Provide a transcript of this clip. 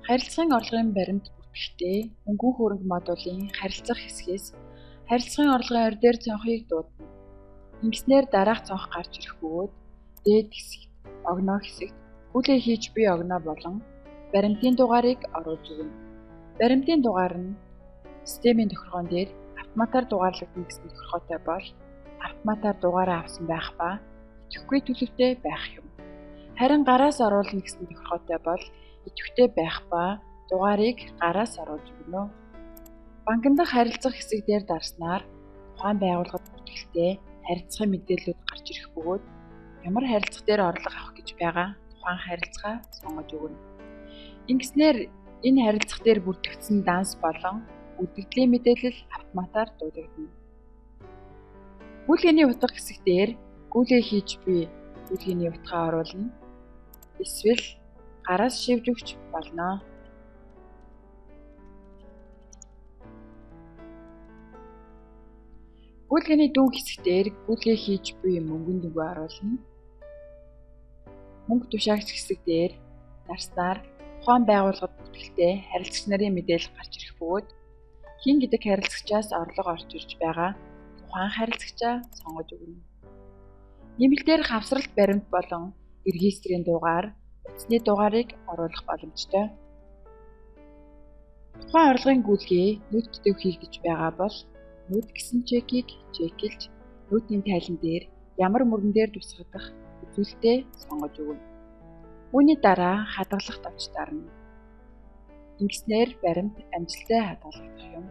Харилцагын орлогын баримт бүртгэхдээ мөнгөн хөрөнгө модулын харилцах хэсгээс харилцагын орлогын орь дээр цонхыг дуудана. Ингэснээр дараах цонх гарч ирэх бөгөөд дээд хэсэгт огноо хэсэгт гүйлгээ хийж буй огноо болон баримтын дугаарыг оруулж өгнө. Баримтын дугаар нь системийн тохиргоон дээр автоматар дугаарлагдана гэсэн тохиргоотой бол автоматар дугаараа авсан байх ба идэвхгүй төлөвтэй байх юм. Харин гараас оруулна гэсэн тохиргоотой бол идэвхтэй байх ба дугаарыг гараас оруулж өгнө. Банкн дахь харилцах хэсэг дээр дарснаар тухайн байгууллагад бүртгэлтэй харилцагын мэдээллүүд гарч ирэх бөгөөд ямар харилцах дээр орлого авах гэж байгаа тухайн харилцаа сонгож өгнө. Ингэснээр энэ харилцах дээр бүртгэгдсэн данс болон үлдэгдлийн мэдээлэл автоматар дуудагдана. Гүйлгээний утга хэсэг дээр гүйлгээ хийж буй гүйлгээний утгаа оруулна. Эсвэл гараас шивж өгч болно. Гүйлгээний дүүн хэсгээр гүйлгээ хийж буй мөнгөн дүнгээ оруулна. Мөнгө тушаагч хэсэг дээр дарснаар тухайн байгууллагад бүртгэлтэй харилцагч нарын мэдээлэл гарч ирэх бөгөөд хин гэдэг харилцагчаас орлого орж ирж байгаа тухайн харилцагчаа сонгож өгнө. Нэмэлтээр хавсралт баримт болон регистрийн дугаар, утасны дугаарыг оруулах боломжтой. Тухайн орлогын гүйлгээ нүд төв хийгдэж байгаа бол нүд гэсэн чекийг чекэлж нүдний тайлан дээр ямар мөрөн дээр тусгадах үзүүлэлтээ сонгож өгнө. Үүний дараа хадгалагт авч дарна. Ингэснээр баримт амжилттай хадгалагдах юм.